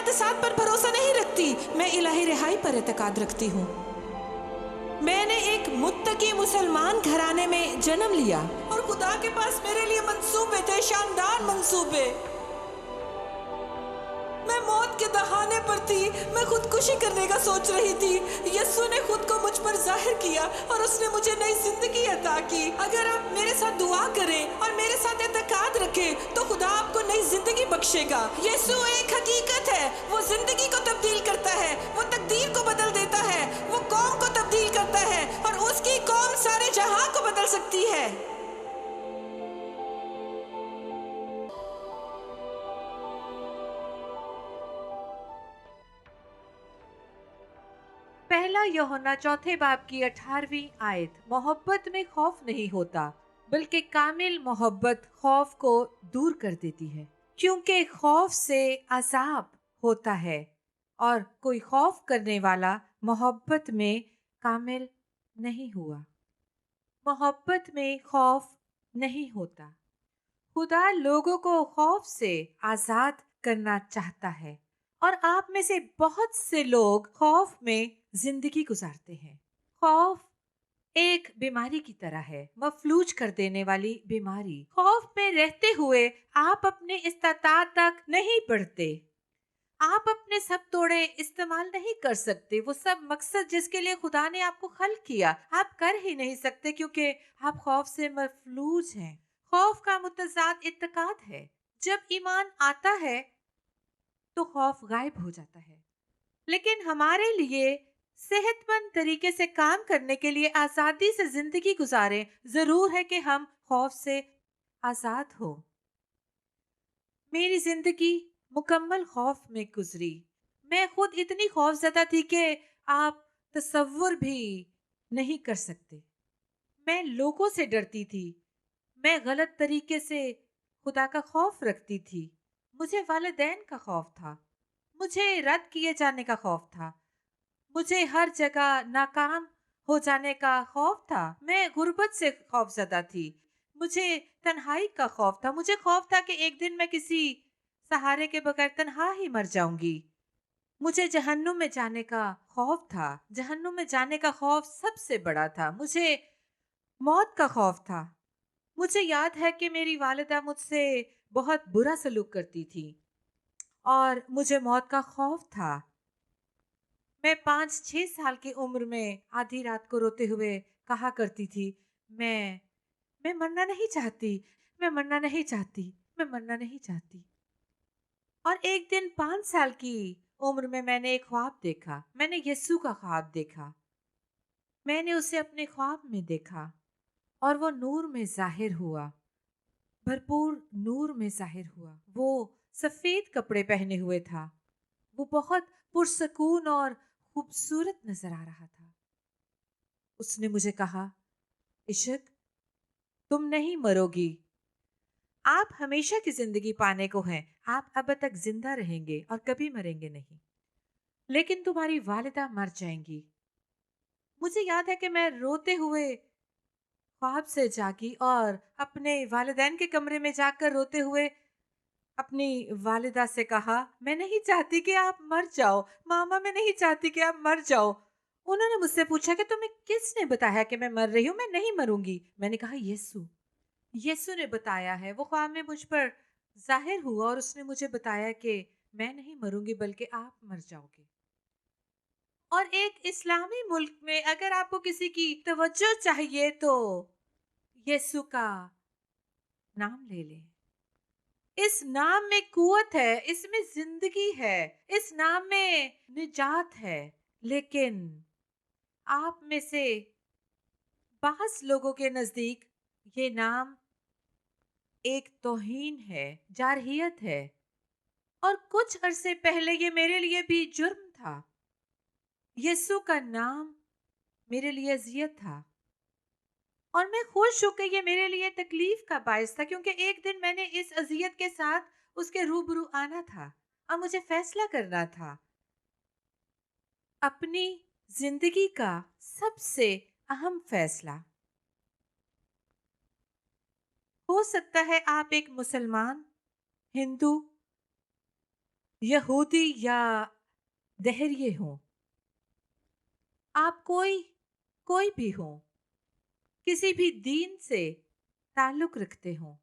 हादसात पर भरोसा नहीं रखती, मैं इलाही रिहाई पर एतकाद रखती हूँ। मैंने एक मुत्तकी मुसलमान घराने में जन्म लिया और खुदा के पास मेरे लिए मंसूबे थे, शानदार मंसूबे। मैं मौत के दहाने पर थी, मैं खुदकुशी करने का सोच रही थी। यीशु ने खुद को मुझ पर जाहिर किया और उसने मुझे नई जिंदगी अता की। अगर आप मेरे साथ दुआ करें और मेरे साथ एतकाद रखें तो खुदा आपको नई जिंदगी बख्शेगा। यीशु एक हकीकत है, वो जिंदगी को तब्दील करता है, वो तकदीर को बदल देता है, वो कौम को तब्दील करता है और उसकी कौम सारे जहां को बदल सकती है। पहला यूहन्ना चौथे बाब की 18वीं आयत, मोहब्बत में खौफ नहीं होता बल्कि कामिल मोहब्बत खौफ को दूर कर देती है, क्योंकि खौफ से अजाब होता है और कोई खौफ करने वाला मोहब्बत में कामिल नहीं हुआ। मोहब्बत में खौफ नहीं होता। खुदा लोगों को खौफ से आजाद करना चाहता है और आप में से बहुत से लोग खौफ में जिंदगी गुजारते हैं। खौफ एक बीमारी की तरह है, मफलूज कर देने वाली बीमारी। खौफ में रहते हुए आप अपने इस्तादात तक नहीं बढ़ते, आप अपने सब तोड़े इस्तेमाल नहीं कर सकते। वो सब मकसद जिसके लिए खुदा ने आपको खल्क किया आप कर ही नहीं सकते, क्योंकि आप खौफ से मफलूज हैं। खौफ का मुतजाद इत्तेकाद है। जब ईमान आता है तो खौफ गायब हो जाता है। लेकिन हमारे लिए सेहतमंद तरीके से काम करने के लिए, आजादी से जिंदगी गुजारें, जरूर है कि हम खौफ से आजाद हो। मेरी जिंदगी मुकम्मल खौफ में गुजरी। मैं खुद इतनी खौफजदा थी कि आप तसव्वुर भी नहीं कर सकते। मैं लोगों से डरती थी, मैं गलत तरीके से खुदा का खौफ रखती थी। मुझे वालिदैन का खौफ था, मुझे रद्द किए जाने का खौफ था, मुझे हर जगह नाकाम हो जाने का खौफ था। मैं गुर्बत से खौफजदा थी, मुझे तन्हाई का खौफ था। मुझे खौफ था कि एक दिन मैं किसी सहारे के बगैर तन्हा ही मर जाऊंगी। मुझे जहन्नुम में जाने का खौफ था। जहन्नुम में जाने का खौफ सबसे बड़ा था। मुझे मौत का खौफ था। मुझे याद है कि मेरी वालिदा मुझसे बहुत बुरा सलूक करती थी और मुझे मौत का खौफ था। मैं 5-6 साल की उम्र में आधी रात को रोते हुए कहा करती थी, मैं मरना नहीं चाहती, मैं मरना नहीं चाहती, मैं मरना नहीं चाहती। और एक दिन 5 साल की उम्र में मैंने एक ख्वाब देखा। मैंने यीशु का ख्वाब देखा। मैंने उसे अपने ख्वाब में देखा और वो नूर में जाहिर हुआ, भरपूर नूर में जाहिर हुआ। वो सफेद कपड़े पहने हुए था। वो बहुत पुरसकून और खूबसूरत नजर आ रहा था। उसने मुझे कहा, इश्क, तुम नहीं मरोगी, आप हमेशा की जिंदगी पाने को हैं। आप अब तक जिंदा रहेंगे और कभी मरेंगे नहीं, लेकिन तुम्हारी वालिदा मर जाएंगी। मुझे याद है कि मैं रोते हुए ख्वाब से जागी और अपने वालिदैन के कमरे में जाकर रोते हुए अपनी वालिदा से कहा, मैं नहीं चाहती कि आप मर जाओ मामा, मैं नहीं चाहती कि आप मर जाओ। उन्होंने मुझसे पूछा कि तुम्हें किसने बताया कि मैं मर रही हूँ? मैं नहीं मरूंगी। मैंने कहा, यीशु, यीशु ने बताया है। वो ख्वाब में मुझ पर जाहिर हुआ और उसने मुझे बताया कि मैं नहीं मरूंगी बल्कि आप मर जाओगे। और एक इस्लामी मुल्क में अगर आपको किसी की तवज्जो चाहिए तो यीशु का नाम ले लें। इस नाम में कुव्वत है, इसमें जिंदगी है, इस नाम में निजात है। लेकिन आप में से बास लोगों के नजदीक ये नाम एक तौहीन है, जारहियत है। और कुछ अरसे पहले ये मेरे लिए भी जुर्म था। यीशु का नाम मेरे लिए अजियत था और मैं खुश हूं कि ये मेरे लिए तकलीफ का बायस था, क्योंकि एक दिन मैंने इस अजियत के साथ उसके रूबरू आना था और मुझे फैसला करना था। अपनी जिंदगी का सबसे अहम फैसला। हो सकता है आप एक मुसलमान, हिंदू यहूदी या दहरिये हों, आप कोई भी हो, किसी भी दीन से ताल्लुक रखते हो,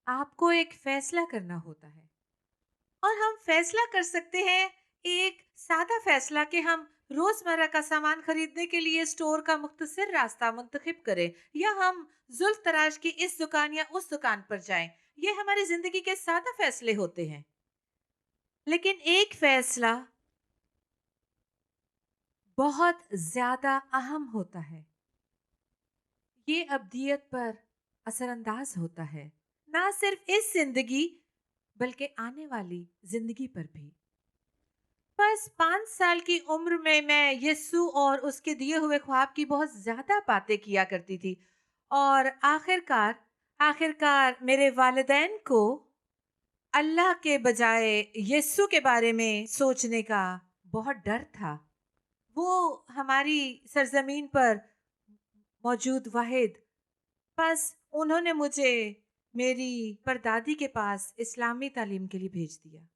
आपको एक फैसला करना होता है। और हम फैसला कर सकते हैं, एक सादा फैसला कि हम रोजमर्रा का सामान खरीदने के लिए स्टोर का मुख्तसर रास्ता मुंतखब करें, या हम जुल्फ तराश की इस दुकान या उस दुकान पर जाएं। ये हमारी जिंदगी के सादा फैसले होते हैं। लेकिन एक फैसला बहुत ज्यादा अहम होता है। ये अब्दियत पर असरअंदाज होता है, ना सिर्फ इस जिंदगी बल्कि आने वाली जिंदगी पर भी। बस 5 साल की उम्र में मैं यीशु और उसके दिए हुए ख्वाब की बहुत ज्यादा बातें किया करती थी, और आखिरकार आखिरकार मेरे वालिदैन को अल्लाह के बजाय यीशु के बारे में सोचने का बहुत डर था। वो हमारी सरजमीन पर मौजूद वाहिद, बस उन्होंने मुझे मेरी परदादी के पास इस्लामी तालीम के लिए भेज दिया।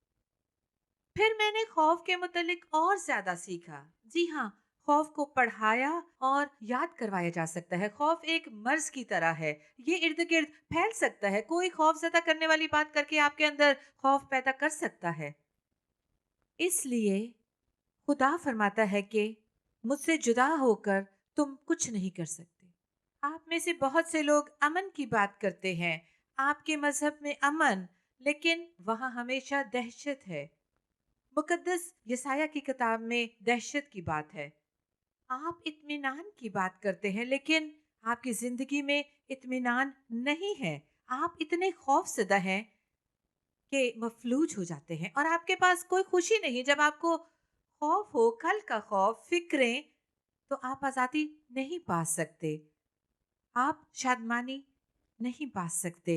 फिर मैंने खौफ के मुतलिक और ज्यादा सीखा। जी हाँ, खौफ को पढ़ाया और याद करवाया जा सकता है। खौफ एक मर्ज की तरह है, ये इर्द गिर्द फैल सकता है। कोई खौफ ज्यादा करने वाली बात करके आपके अंदर खौफ पैदा कर सकता है। इसलिए खुदा फरमाता है कि मुझसे जुदा होकर तुम कुछ नहीं कर सकते। आप में से बहुत से लोग अमन की बात करते हैं, आपके मजहब में अमन, लेकिन वहां हमेशा दहशत है। मुकद्दस यसाया की किताब में दहशत की बात है। आप इत्मीनान की बात करते हैं, लेकिन आपकी जिंदगी में इत्मीनान नहीं है। आप इतने खौफजदा हैं कि मफलूज हो जाते हैं, और आपके पास कोई खुशी नहीं। जब आपको खौफ हो, कल का खौफ, फिक्रें, तो आप आजादी नहीं पा सकते, आप शादमानी नहीं पा सकते।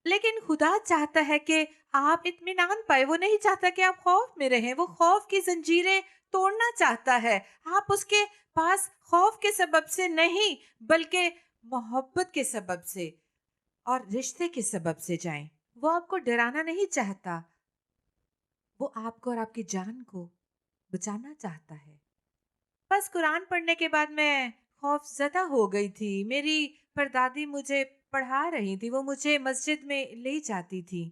लेकिन खुदा चाहता है कि आप इत्मीनान पाए। वो नहीं चाहता कि आप खौफ में रहें। वो खौफ की जंजीरें तोड़ना चाहता है। आप उसके पास खौफ के सबब से नहीं, बल्कि मोहब्बत के सबब से और रिश्ते के सबब से जाएं। वो आपको डराना नहीं चाहता, वो आपको और आपकी जान को बचाना चाहता है। बस कुरान पढ़ने के बाद मैं खौफ ज़दा हो गई थी। मेरी परदादी मुझे पढ़ा रही थी, वो मुझे मस्जिद में ले जाती थी।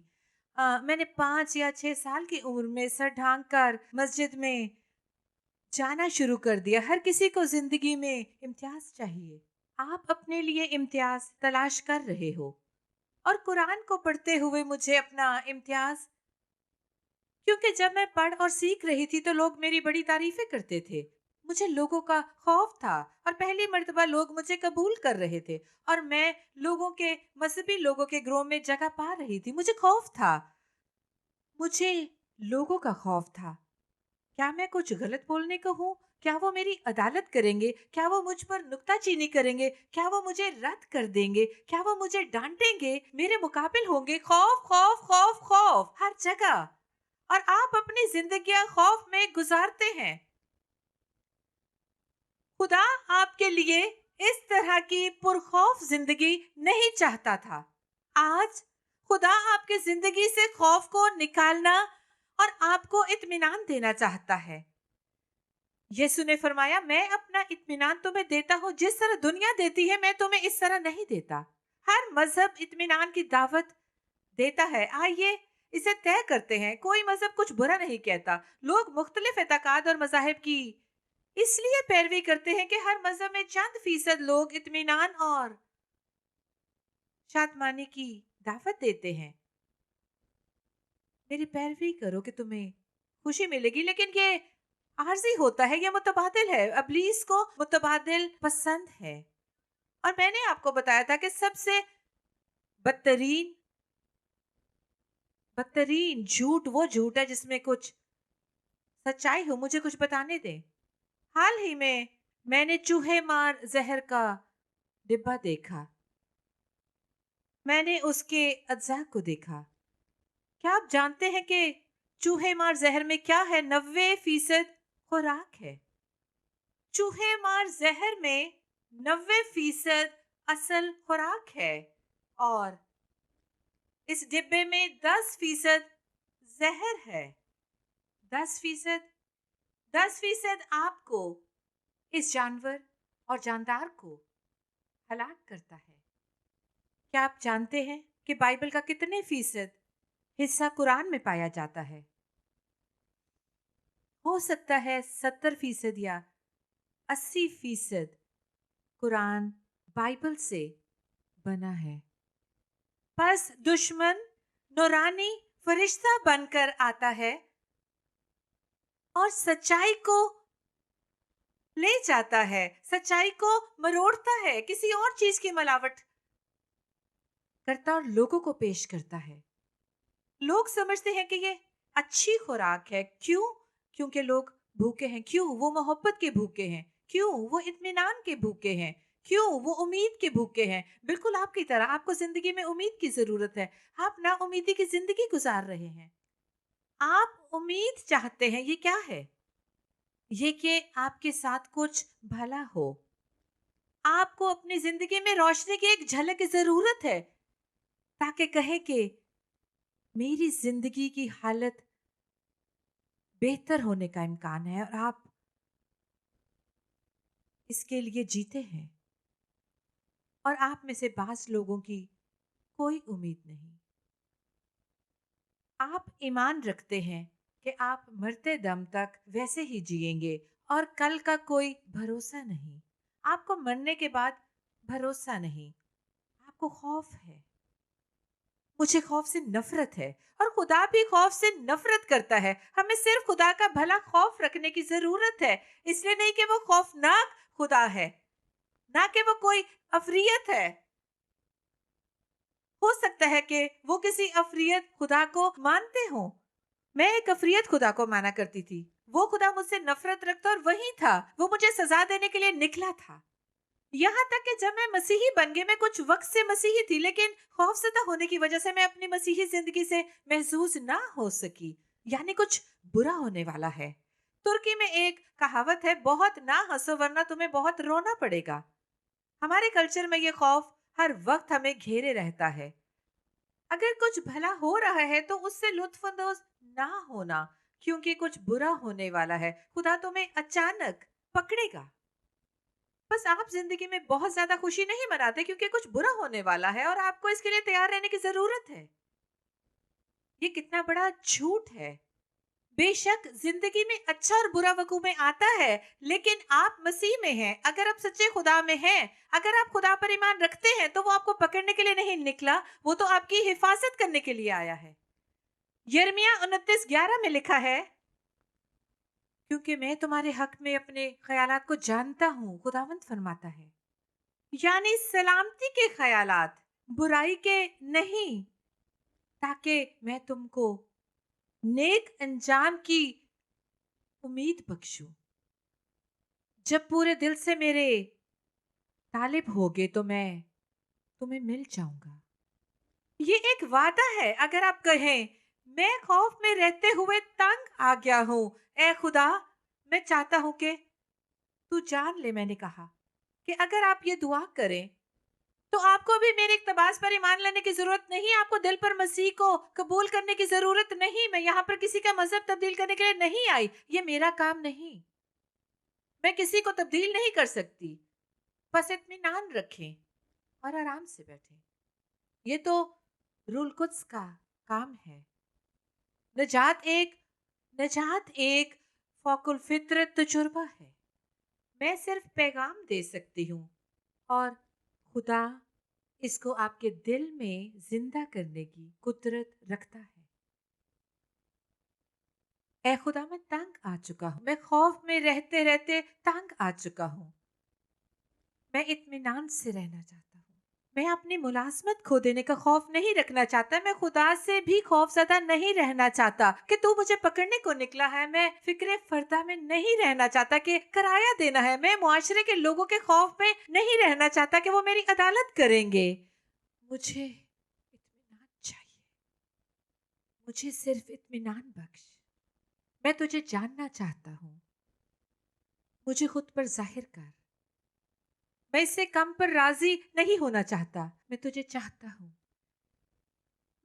मैंने 5 या 6 साल की उम्र में सर ढांक कर मस्जिद में जाना शुरू कर दिया। हर किसी को जिंदगी में इम्तियाज चाहिए। आप अपने लिए इम्तियाज तलाश कर रहे हो, और कुरान को पढ़ते हुए मुझे अपना इम्तियाज, क्योंकि जब मैं पढ़ और सीख रही थी तो लोग मेरी बड़ी तारीफें करते थे। मुझे लोगों का खौफ था, और पहली मर्तबा लोग मुझे कबूल कर रहे थे, और मैं लोगों के मजहबी लोगों के ग्रोह में जगह पा रही थी। मुझे खौफ था, मुझे लोगों का खौफ था। क्या मैं कुछ गलत बोलने को हूँ? क्या वो मेरी अदालत करेंगे? क्या वो मुझ पर नुक्ताचीनी करेंगे? क्या वो मुझे रद्द कर देंगे? क्या वो मुझे डांटेंगे? मेरे मुकाबिल होंगे? खौफ खौफ खौफ खौफ हर जगह। और आप अपनी जिंदगियां खौफ में गुजारते हैं। खुदा आपके लिए इस तरह की पुरखौफ जिंदगी नहीं चाहता था। आज खुदा आपकी जिंदगी से खौफ को निकालना और आपको इत्मीनान देना चाहता है। यीशु ने फरमाया, मैं अपना इत्मीनान तुम्हें देता हूँ, जिस तरह दुनिया देती है मैं तुम्हें इस तरह नहीं देता। हर मजहब इत्मीनान की दावत देता है। आइए इसे तय करते हैं। कोई मजहब कुछ बुरा नहीं कहता। लोग मुख्तलिफ एतकाद और मजाहिब की इसलिए पैरवी करते हैं कि हर मजहब में चंद फीसद लोग इत्मीनान और शादमानी की दावत देते हैं। मेरी पैरवी करो कि तुम्हें खुशी मिलेगी, लेकिन ये आर्जी होता है, ये मुतबादिल है। इब्लीस को मुतबादिल पसंद है। और मैंने आपको बताया था कि सबसे बदतरीन बदतरीन झूठ वो झूठ है जिसमें कुछ सच्चाई हो। मुझे कुछ बताने दें। हाल ही में मैंने चूहे मार जहर का डिब्बा देखा। मैंने उसके अज्जा को देखा। क्या आप जानते हैं कि चूहे मार जहर में क्या है? 90% खुराक है। चूहे मार जहर में 90% असल खुराक है, और इस डिब्बे में 10% जहर है। 10% 10% आपको, इस जानवर और जानदार को हलाक करता है। क्या आप जानते हैं कि बाइबल का कितने फीसद हिस्सा कुरान में पाया जाता है? हो सकता है 70% या 80% कुरान बाइबल से बना है। बस दुश्मन नूरानी फरिश्ता बनकर आता है और सच्चाई को ले जाता है, सच्चाई को मरोड़ता है, किसी और चीज की मिलावट करता और लोगों को पेश करता है। लोग समझते हैं कि ये अच्छी खुराक है। क्यों? क्योंकि लोग भूखे हैं। क्यों? वो मोहब्बत के भूखे हैं। क्यों? वो इत्मीनान के भूखे हैं। क्यों? वो उम्मीद के भूखे हैं। बिल्कुल आपकी तरह आपको जिंदगी में उम्मीद की जरूरत है। आप ना उम्मीदी की जिंदगी गुजार रहे हैं। आप उम्मीद चाहते हैं। ये क्या है? ये कि आपके साथ कुछ भला हो। आपको अपनी जिंदगी में रोशनी की एक झलक की जरूरत है, ताकि कहे कि मेरी जिंदगी की हालत बेहतर होने का इम्कान है और आप इसके लिए जीते हैं। और आप में से बास लोगों की कोई उम्मीद नहीं। आप ईमान रखते हैं कि आप मरते दम तक वैसे ही जिएंगे और कल का कोई भरोसा नहीं। आपको मरने के बाद भरोसा नहीं, आपको खौफ है। मुझे खौफ से नफरत है और खुदा भी खौफ से नफरत करता है। हमें सिर्फ खुदा का भला खौफ रखने की जरूरत है, इसलिए नहीं कि वो खौफनाक खुदा है, ना कि वो कोई अफरियत है। हो सकता है कि वो किसी अफरियत खुदा को मानते हो। मैं एक अफरियत खुदा को माना करती थी। वो खुदा मुझसे नफरत रखता और वही था, वो मुझे सजा देने के लिए निकला था। यहाँ तक कि जब मैं मसीही बन गई, मैं कुछ वक्त से मसीही थी, लेकिन खौफजदा होने की वजह से मैं अपनी मसीही जिंदगी से महसूस ना हो सकी। यानी कुछ बुरा होने वाला है। तुर्की में एक कहावत है, बहुत ना हंसो वरना तुम्हें बहुत रोना पड़ेगा। हमारे कल्चर में ये खौफ हर वक्त हमें घेरे रहता है। अगर कुछ भला हो रहा है तो उससे लुत्फानंदोज ना होना, क्योंकि कुछ बुरा होने वाला है। खुदा तुम्हें अचानक पकड़ेगा। बस आप जिंदगी में बहुत ज्यादा खुशी नहीं मनाते क्योंकि कुछ बुरा होने वाला है और आपको इसके लिए तैयार रहने की जरूरत है। ये कितना बड़ा झूठ है। बेशक जिंदगी में अच्छा और बुरा वकू में आता है, लेकिन आप मसीह में हैं। अगर आप सच्चे खुदा में हैं, अगर आप खुदा पर ईमान रखते हैं, तो वो आपको पकड़ने के लिए नहीं निकला, वो तो आपकी हिफाजत करने के लिए आया है। यिर्मयाह 29:11 में लिखा है, क्योंकि मैं तुम्हारे हक में अपने ख्यालात को जानता हूँ, खुदावंद फरमाता है। यानी सलामती के ख्यालात, बुराई के नहीं, ताकि मैं तुमको नेक अंजाम की उम्मीद बख्शूं। जब पूरे दिल से मेरे तालिब होगे तो मैं तुम्हें मिल जाऊंगा। ये एक वादा है। अगर आप कहें, मैं खौफ में रहते हुए तंग आ गया हूं, ए खुदा, मैं चाहता हूं कि तू जान ले, मैंने कहा कि अगर आप ये दुआ करें तो आपको भी मेरे इक़्तिबास पर ईमान लाने की जरूरत नहीं। आपको दिल पर मसीह को कबूल करने की जरूरत नहीं। मैं यहाँ पर किसी का मजहब तब्दील करने के लिए नहीं आई। ये मेरा काम नहीं। मैं किसी को तब्दील नहीं कर सकती। बस इत्मीनान रखें और आराम से बैठें। ये तो रूल कुद्स का काम है। नजात एक फौकुल फितरत तजुर्बा है। मैं सिर्फ पैगाम दे सकती हूँ और खुदा इसको आपके दिल में जिंदा करने की कुदरत रखता है। ऐ खुदा, मैं तंग आ चुका हूँ। मैं खौफ में रहते रहते तंग आ चुका हूँ। मैं इत्मीनान से रहना चाहता हूँ। मैं अपनी मुलाजमत खो देने का खौफ नहीं रखना चाहता। मैं खुदा से भी खौफजदा नहीं रहना चाहता कि तू मुझे पकड़ने को निकला है। मैं फिक्रे फर्दा में नहीं रहना चाहता कि किराया देना है। मैं मुआशरे के लोगों के खौफ में नहीं रहना चाहता कि वो मेरी अदालत करेंगे। मुझे इत्मीनान चाहिए। मुझे सिर्फ इत्मीनान बख्श। मैं तुझे जानना चाहता हूँ। मुझे खुद पर जाहिर कर। मैं इससे कम पर राजी नहीं होना चाहता। मैं तुझे चाहता हूँ।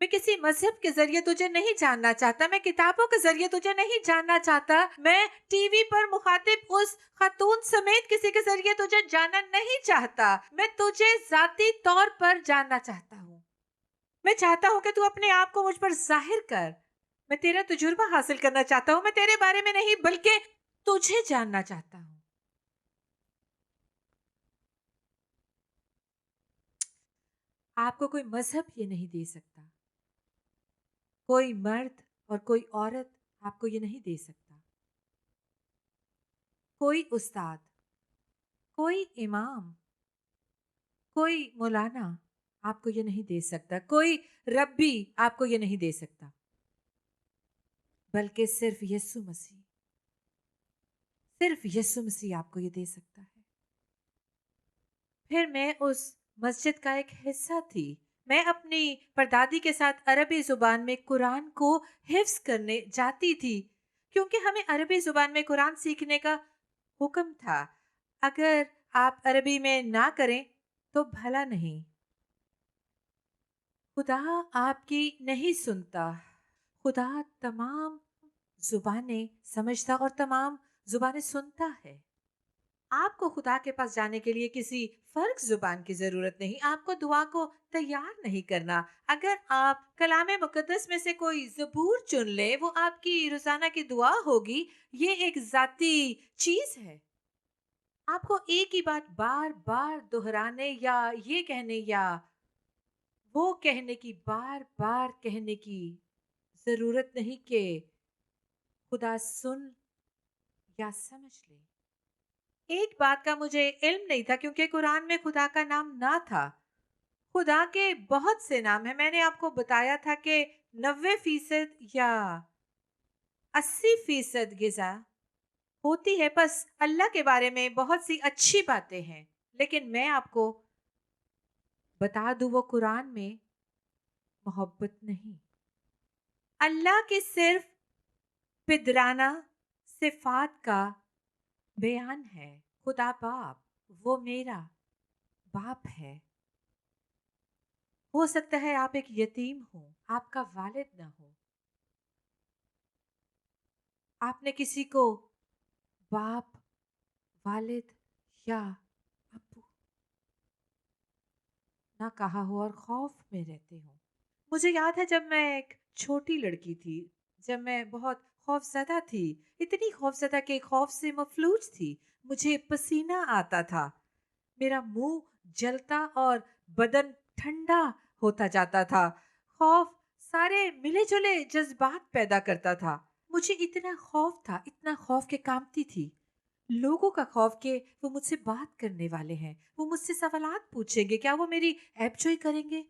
मैं किसी मजहब के जरिए तुझे नहीं जानना चाहता, मैं किताबों के जरिए तुझे नहीं जानना चाहता, मैं टीवी पर मुखातिब उस खातून समेत किसी के जरिए तुझे जानना नहीं चाहता। मैं तुझे जाती तौर पर जानना चाहता हूँ। मैं चाहता हूँ कि तू अपने आप को मुझ पर जाहिर कर। मैं तेरा तजुर्बा हासिल करना चाहता हूँ। मैं तेरे बारे में नहीं बल्कि तुझे जानना चाहता हूँ। आपको कोई मजहब ये नहीं दे सकता, कोई मर्द और कोई औरत आपको ये नहीं दे सकता, कोई उस्ताद, कोई इमाम, कोई मौलाना आपको ये नहीं दे सकता, कोई रब्बी आपको ये नहीं दे सकता, बल्कि सिर्फ यीशु मसीह आपको ये दे सकता है। फिर मैं उस मस्जिद का एक हिस्सा थी। मैं अपनी परदादी के साथ अरबी जुबान में कुरान को हिफ्स करने जाती थी, क्योंकि हमें अरबी जुबान में कुरान सीखने का हुक्म था। अगर आप अरबी में ना करें तो भला नहीं। खुदा आपकी नहीं सुनता। खुदा तमाम जुबानें समझता और तमाम जुबानें सुनता है। आपको खुदा के पास जाने के लिए किसी फर्क जुबान की जरूरत नहीं। आपको दुआ को तैयार नहीं करना। अगर आप कलामे मुकद्दस में से कोई जबूर चुन ले, वो आपकी रोजाना की दुआ होगी। ये एक जाती चीज है। आपको एक ही बात बार बार दोहराने या ये कहने या वो कहने की, बार बार कहने की जरूरत नहीं कि खुदा सुन या समझ ले। एक बात का मुझे इल्म नहीं था, क्योंकि कुरान में खुदा का नाम ना था। खुदा के बहुत से नाम हैं। मैंने आपको बताया था कि 90% या 80% गिजा होती है। बस अल्लाह के बारे में बहुत सी अच्छी बातें हैं, लेकिन मैं आपको बता दूं, वो कुरान में मोहब्बत नहीं। अल्लाह की सिर्फ पिदराना सिफात का बयान है। खुदा बाप, वो मेरा बाप है। हो सकता है आप एक यतीम हो, आपका वालिद ना हो, आपने किसी को बाप, वालिद या अब्बू ना कहा हो और खौफ में रहते हो। मुझे याद है जब मैं एक छोटी लड़की थी, जब मैं बहुत खौफजदा थी, इतनी खौफजदा कि खौफ से मफलूज थी। मुझे पसीना आता था, मेरा मुंह जलता और बदन ठंडा होता जाता था। खौफ सारे मिले जुले जज्बात पैदा करता था। मुझे इतना खौफ था, इतना खौफ के कांपती थी। लोगों का खौफ कि वो मुझसे बात करने वाले हैं, वो मुझसे सवालात पूछेंगे, क्या वो मेरी ऐबजोई करेंगे,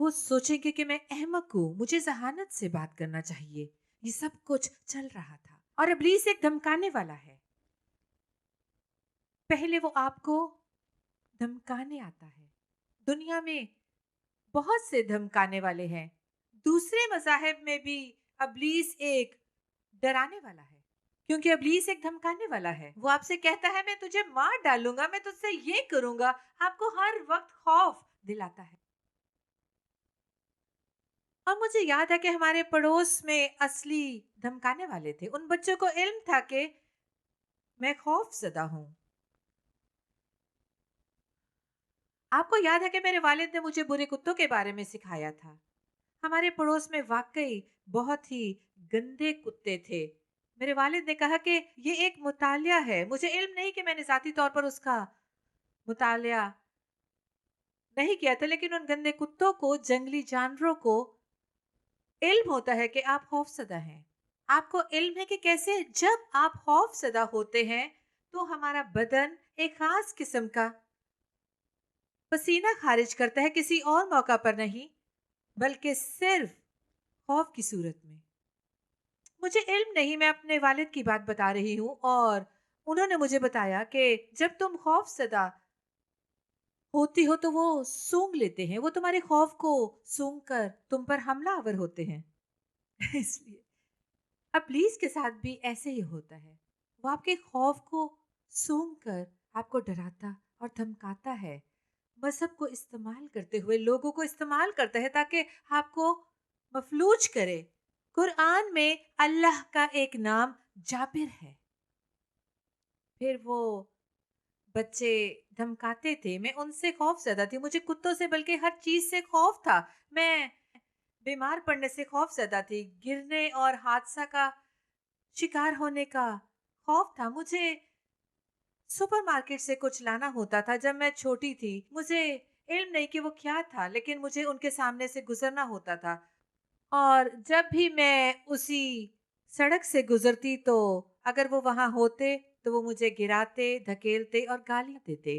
वो सोचेंगे कि मैं अहमक हूँ, मुझे जहानत से बात करना चाहिए। ये सब कुछ चल रहा था। और इब्लीस एक धमकाने वाला है। पहले वो आपको धमकाने आता है। दुनिया में बहुत से धमकाने वाले हैं। दूसरे मज़ाहिब में भी इब्लीस एक डराने वाला है, क्योंकि इब्लीस एक धमकाने वाला है। वो आपसे कहता है मैं तुझे मार डालूंगा, मैं तुझसे ये करूंगा। आपको हर वक्त खौफ दिलाता है। और मुझे याद है कि हमारे पड़ोस में असली धमकाने वाले थे। उन बच्चों को इल्म था कि मैं खौफ ज़दा हूँ। आपको याद है कि मेरे वालिद ने मुझे बुरे कुत्तों के बारे में सिखाया था। हमारे पड़ोस में वाकई बहुत ही गंदे कुत्ते थे। मेरे वालिद ने कहा कि ये एक मुतालिया है। मुझे इल्म नहीं कि मैंने ज़ाती तौर पर उसका मुतालिया नहीं किया था, लेकिन उन गंदे कुत्तों को, जंगली जानवरों को इल्म होता है कि आप खौफजदा हैं। आपको इल्म है कि कैसे जब आप खौफजदा होते हैं तो हमारा बदन एक खास किस्म का पसीना खारिज करता है, किसी और मौका पर नहीं बल्कि सिर्फ खौफ की सूरत में। मुझे इल्म नहीं, मैं अपने वालिद की बात बता रही हूँ। और उन्होंने मुझे बताया कि जब तुम खौफजदा होती हो तो वो सूंघ लेते हैं, वो तुम्हारे खौफ को सूंघ कर तुम पर हमलावर होते हैं। इसलिए अब पुलिस के साथ भी ऐसे ही होता है। वो आपके खौफ को सूंघ कर आपको डराता और धमकाता है। मजहब को इस्तेमाल करते हुए लोगों को इस्तेमाल करता है ताकि आपको मफलूज करे। कुरान में अल्लाह का एक नाम जाबिर है। फिर वो बच्चे धमकाते थे, मैं उनसे खौफ ज़्यादा थी, मुझे कुत्तों से बल्कि हर चीज़ से खौफ था। मैं बीमार पड़ने से खौफ ज़्यादा थी, गिरने और हादसा का शिकार होने का खौफ था। मुझे सुपरमार्केट से कुछ लाना होता था जब मैं छोटी थी। मुझे इल्म नहीं कि वो क्या था, लेकिन मुझे उनके सामने से गुजरना होता था। और जब भी मैं उसी सड़क से गुजरती तो अगर वो वहां होते तो वो मुझे गिराते, धकेलते और गालियां देते,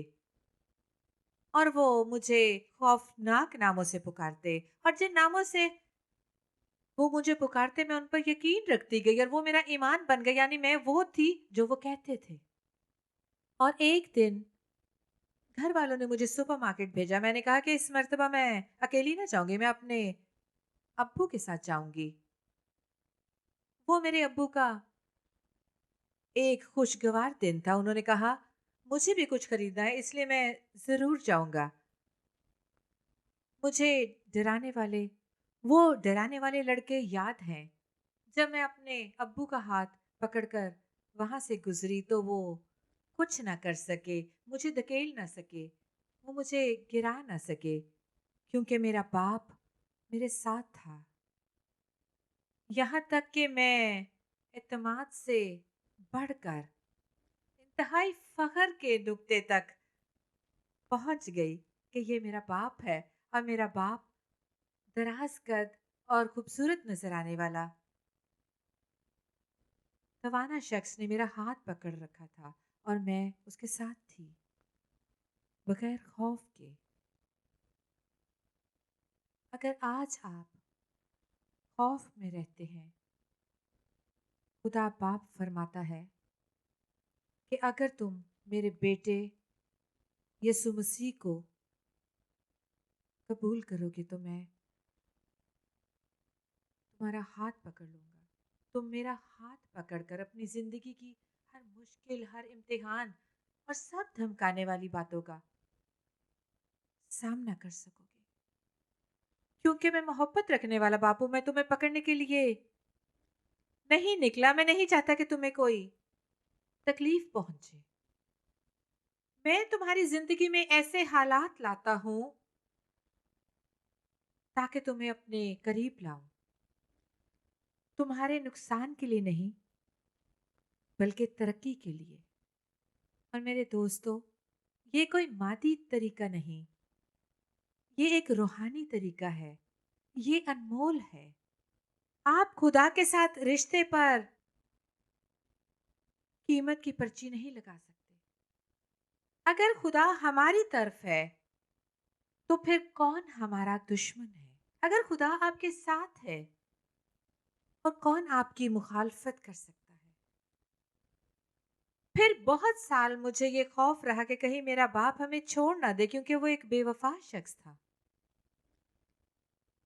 और वो मुझे खौफनाक नामों से पुकारते, और जिन नामों से वो मुझे पुकारते मैं उन पर यकीन रखती गई और वो मेरा ईमान बन गया, यानी मैं वो थी जो वो कहते थे। और एक दिन घर वालों ने मुझे सुपरमार्केट भेजा। मैंने कहा कि इस मर्तबा मैं अकेली ना जाऊंगी, मैं अपने अब्बू के साथ जाऊंगी। वो मेरे अब्बू का एक खुशगवार दिन था। उन्होंने कहा मुझे भी कुछ खरीदना है इसलिए मैं जरूर जाऊंगा। मुझे डराने वाले वो डराने वाले लड़के याद हैं। जब मैं अपने अब्बू का हाथ पकड़कर वहां से गुजरी तो वो कुछ ना कर सके, मुझे धकेल ना सके, वो मुझे गिरा ना सके, क्योंकि मेरा बाप मेरे साथ था। यहाँ तक कि मैं एतमाद से बढ़कर इंतहाई फख्र के नुक्ते तक पहुंच गई कि ये मेरा बाप है, और मेरा बाप दराज कद और खूबसूरत नजर आने वाला रवाना शख्स ने मेरा हाथ पकड़ रखा था, और मैं उसके साथ थी बगैर खौफ के। अगर आज आप खौफ में रहते हैं, खुदा बाप फरमाता है कि अगर तुम मेरे बेटे यीशु मसीह को कबूल करोगे तो मैं तुम्हारा हाथ पकड़ लूंगा। तुम मेरा हाथ पकड़कर अपनी जिंदगी की हर मुश्किल, हर इम्तिहान और सब धमकाने वाली बातों का सामना कर सकोगे, क्योंकि मैं मोहब्बत रखने वाला बाप हूं। मैं तुम्हें पकड़ने के लिए नहीं निकला। मैं नहीं चाहता कि तुम्हें कोई तकलीफ पहुंचे। मैं तुम्हारी जिंदगी में ऐसे हालात लाता हूं ताकि तुम्हें अपने करीब लाऊं, तुम्हारे नुकसान के लिए नहीं बल्कि तरक्की के लिए। और मेरे दोस्तों, ये कोई मादी तरीका नहीं, ये एक रूहानी तरीका है, ये अनमोल है। आप खुदा के साथ रिश्ते पर कीमत की पर्ची नहीं लगा सकते। अगर खुदा हमारी तरफ है तो फिर कौन हमारा दुश्मन है? अगर खुदा आपके साथ है और कौन आपकी मुखालफत कर सकता है? फिर बहुत साल मुझे ये खौफ रहा कि कहीं मेरा बाप हमें छोड़ ना दे, क्योंकि वो एक बेवफा शख्स था।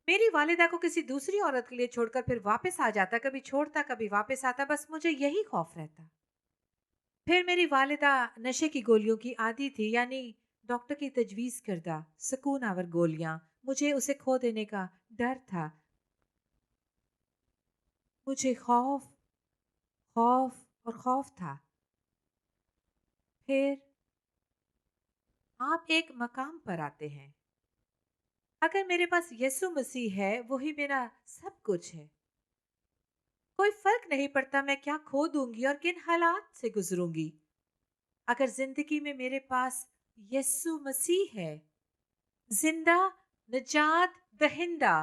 मेरी वालिदा को किसी दूसरी औरत के लिए छोड़कर फिर वापस आ जाता, कभी छोड़ता कभी वापस आता, बस मुझे यही खौफ रहता। फिर मेरी वालिदा नशे की गोलियों की आदी थी, यानी डॉक्टर की तजवीज करदा सुकून आवर गोलियां। मुझे उसे खो देने का डर था। मुझे खौफ खौफ और खौफ था। फिर आप एक मकाम पर आते हैं। अगर मेरे पास यीशु मसीह है, वही मेरा सब कुछ है। कोई फर्क नहीं पड़ता मैं क्या खो दूंगी और किन हालात से गुजरूंगी। अगर जिंदगी में मेरे पास यीशु मसीह है, जिंदा, निजात दहिंदा,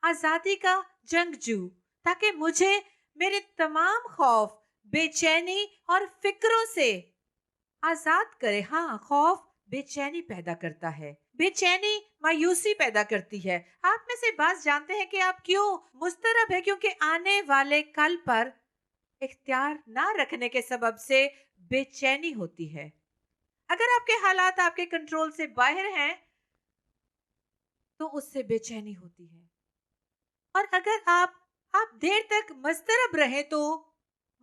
आजादी का जंगजू, ताकि मुझे मेरे तमाम खौफ, बेचैनी और फिक्रों से आजाद करे। हाँ, खौफ बेचैनी पैदा करता है, बेचैनी मायूसी पैदा करती है। आप में से बात जानते हैं कि आप क्यों मुस्तरब है, क्योंकि आने वाले कल पर इख्तियार ना रखने के सबब से बेचैनी होती है। अगर आपके हालात आपके कंट्रोल से बाहर हैं तो उससे बेचैनी होती है। और अगर आप देर तक मस्तरब रहे तो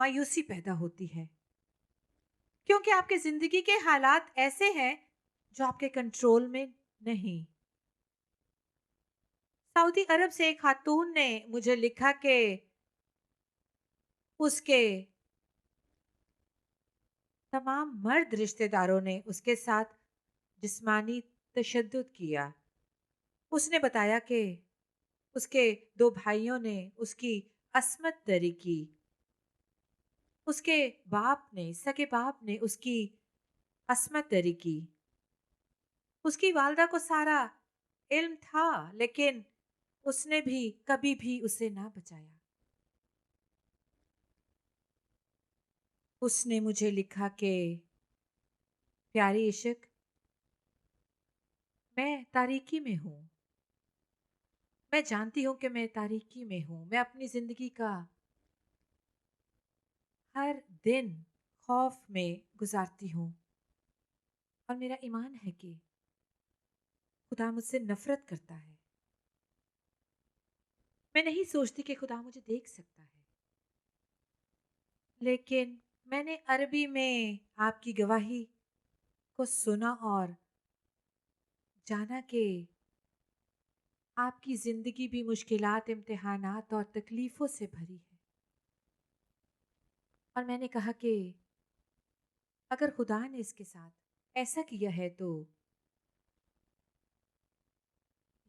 मायूसी पैदा होती है, क्योंकि आपके जिंदगी के हालात ऐसे हैं जो आपके कंट्रोल में नहीं। सऊदी अरब से एक खातून ने मुझे लिखा कि उसके तमाम मर्द रिश्तेदारों ने उसके साथ जिस्मानी तशद्दुद किया। उसने बताया कि उसके दो भाइयों ने उसकी अस्मत दरी की। उसके सगे बाप ने उसकी अस्मत दरी की। उसकी वालदा को सारा इल्म था, लेकिन उसने भी कभी भी उसे ना बचाया। उसने मुझे लिखा कि प्यारी इश्क, मैं तारीकी में हूँ। मैं जानती हूँ कि मैं तारीकी में हूँ। मैं अपनी जिंदगी का हर दिन खौफ में गुजारती हूँ और मेरा ईमान है कि खुदा मुझसे नफरत करता है। मैं नहीं सोचती कि खुदा मुझे देख सकता है, लेकिन मैंने अरबी में आपकी गवाही को सुना और जाना कि आपकी जिंदगी भी मुश्किलात, इम्तिहानात और तकलीफों से भरी है। और मैंने कहा कि अगर खुदा ने इसके साथ ऐसा किया है तो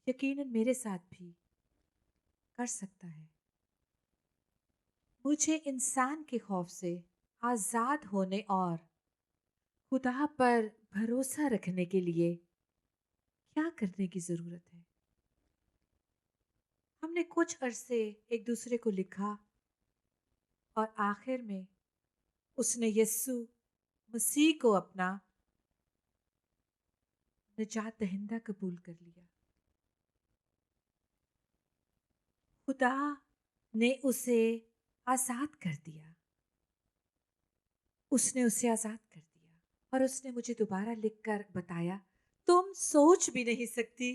यकीनन मेरे साथ भी कर सकता है। मुझे इंसान के खौफ से आजाद होने और खुदा पर भरोसा रखने के लिए क्या करने की जरूरत है? हमने कुछ अरसे एक दूसरे को लिखा और आखिर में उसने यस्सु मसीह को अपना निजात दहिंदा कबूल कर लिया। खुदा ने उसे आजाद कर दिया। उसने उसे आजाद कर दिया और उसने मुझे दोबारा लिखकर बताया, तुम सोच भी नहीं सकती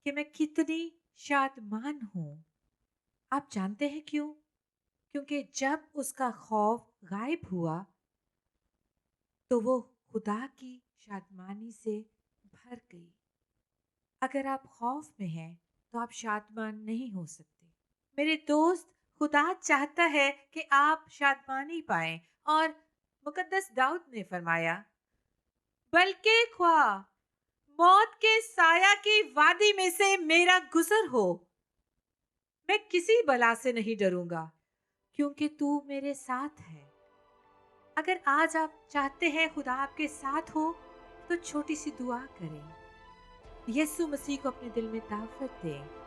कि मैं कितनी शादमान हूं। आप जानते हैं क्यों? क्योंकि जब उसका खौफ गायब हुआ तो वो खुदा की शादमानी से भर गई। अगर आप खौफ में हैं तो आप शादमान नहीं हो सकते। मेरे दोस्त, खुदा चाहता है कि आप शादमानी पाएं और मुकद्दस दाऊद ने फरमाया, बल्कि ख्वा मौत के साया की वादी में से मेरा गुजर हो, मैं किसी बला से नहीं डरूंगा, क्योंकि तू मेरे साथ है। अगर आज आप चाहते हैं खुदा आपके साथ हो तो छोटी सी दुआ करें। यीशु मसीह को अपने दिल में दावत दें